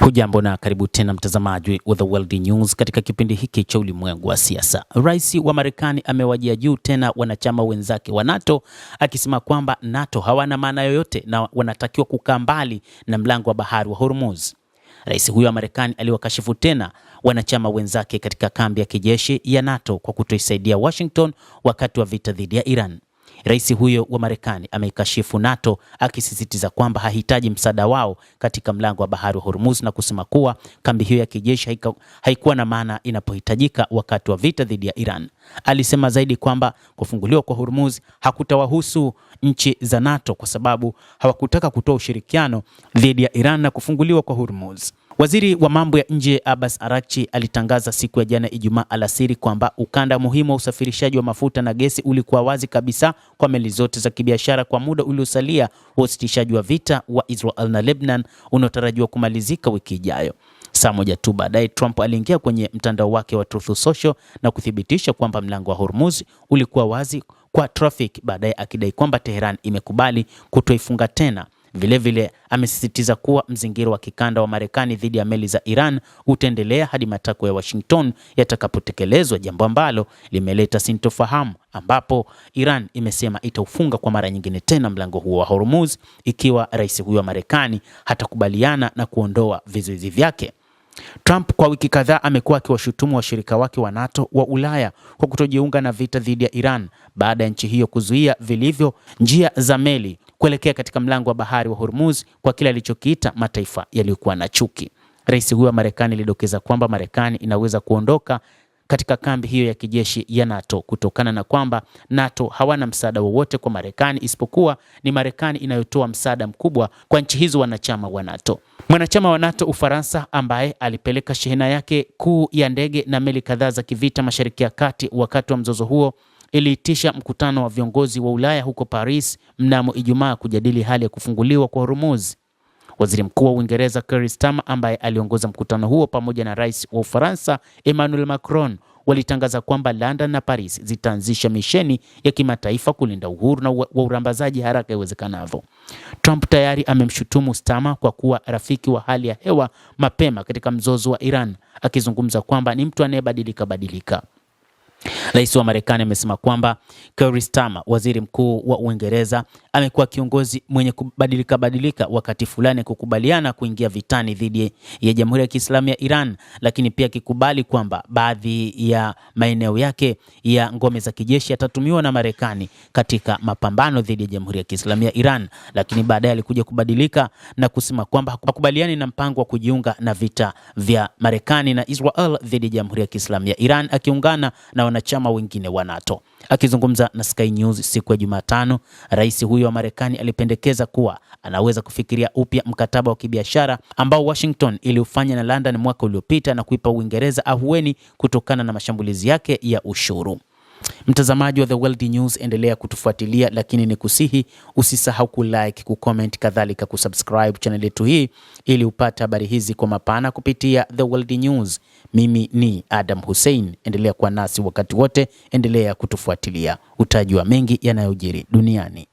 Hujambo na karibu tena mtazamaji wa The World News katika kipindi hiki cha ulimwengu wa siasa. Rais wa Marekani amewajia juu tena wanachama wenzake wa NATO akisema kwamba NATO hawana maana yoyote na wanatakiwa kukaa mbali na mlango wa bahari wa Hormuz. Rais huyo wa Marekani aliwakashifu tena wanachama wenzake katika kambi ya kijeshi ya NATO kwa kutoisaidia Washington wakati wa vita dhidi ya Iran. Rais huyo wa Marekani ameikashifu NATO akisisitiza kwamba hahitaji msaada wao katika mlango wa bahari wa Hormuz na kusema kuwa kambi hiyo ya kijeshi haikuwa na maana inapohitajika wakati wa vita dhidi ya Iran. Alisema zaidi kwamba kufunguliwa kwa Hormuz hakutawahusu nchi za NATO kwa sababu hawakutaka kutoa ushirikiano dhidi ya Iran na kufunguliwa kwa Hormuz. Waziri wa mambo ya nje Abbas Araghchi alitangaza siku ya jana Ijumaa alasiri kwamba ukanda muhimu wa usafirishaji wa mafuta na gesi ulikuwa wazi kabisa kwa meli zote za kibiashara kwa muda uliosalia wa usitishaji wa vita wa Israel na Lebanon unaotarajiwa kumalizika wiki ijayo. Saa moja tu baadaye, Trump aliingia kwenye mtandao wake wa Truth Social na kuthibitisha kwamba mlango wa Hormuz ulikuwa wazi kwa traffic, baadaye akidai kwamba Tehran imekubali kutoifunga tena. Vilevile amesisitiza kuwa mzingiro wa kikanda wa Marekani dhidi ya meli za Iran utaendelea hadi matakwa ya Washington yatakapotekelezwa, jambo ambalo limeleta sintofahamu, ambapo Iran imesema itaufunga kwa mara nyingine tena mlango huo wa Hormuz ikiwa rais huyo wa Marekani hatakubaliana na kuondoa vizuizi vyake. Trump kwa wiki kadhaa amekuwa akiwashutumu washirika wake wa NATO wa Ulaya kwa kutojiunga na vita dhidi ya Iran baada ya nchi hiyo kuzuia vilivyo njia za meli kuelekea katika mlango wa bahari wa Hormuz kwa kile alichokiita mataifa yaliyokuwa na chuki. Rais huyo wa Marekani alidokeza kwamba Marekani inaweza kuondoka katika kambi hiyo ya kijeshi ya NATO kutokana na kwamba NATO hawana msaada wowote kwa Marekani isipokuwa ni Marekani inayotoa msaada mkubwa kwa nchi hizo wanachama wa NATO. Mwanachama wa NATO Ufaransa, ambaye alipeleka shehena yake kuu ya ndege na meli kadhaa za kivita Mashariki ya Kati wakati wa mzozo huo, iliitisha mkutano wa viongozi wa Ulaya huko Paris mnamo Ijumaa kujadili hali ya kufunguliwa kwa Hormuz. Waziri Mkuu wa Uingereza Keir Starmer, ambaye aliongoza mkutano huo pamoja na Rais wa Ufaransa Emmanuel Macron, walitangaza kwamba London na Paris zitaanzisha misheni ya kimataifa kulinda uhuru na wa urambazaji haraka iwezekanavyo. Trump tayari amemshutumu Starmer kwa kuwa rafiki wa hali ya hewa mapema katika mzozo wa Iran, akizungumza kwamba ni mtu anayebadilika. Rais wa Marekani amesema kwamba Keir Starmer, waziri mkuu wa Uingereza, amekuwa kiongozi mwenye kubadilika wakati fulani kukubaliana kuingia vitani dhidi ya Jamhuri ya Kiislamu ya Iran, lakini pia kikubali kwamba baadhi ya maeneo yake ya ngome za kijeshi yatatumiwa na Marekani katika mapambano dhidi ya Jamhuri ya Kiislamu ya Iran, lakini baadaye alikuja kubadilika na kusema kwamba hakubaliani na mpango wa kujiunga na vita vya Marekani na Israel dhidi ya Jamhuri ya Kiislamu ya Iran, akiungana na wanachama wengine wa NATO. Akizungumza na Sky News siku ya Jumatano, rais huyo wa Marekani alipendekeza kuwa anaweza kufikiria upya mkataba wa kibiashara ambao Washington iliufanya na London mwaka uliopita na kuipa Uingereza ahueni kutokana na mashambulizi yake ya ushuru. Mtazamaji wa The World News, endelea kutufuatilia, lakini ni kusihi usisahau kulike, kucomment, kadhalika kusubscribe channel yetu hii ili upate habari hizi kwa mapana kupitia The World News. Mimi ni Adam Hussein, endelea kuwa nasi wakati wote, endelea kutufuatilia, utajua mengi yanayojiri duniani.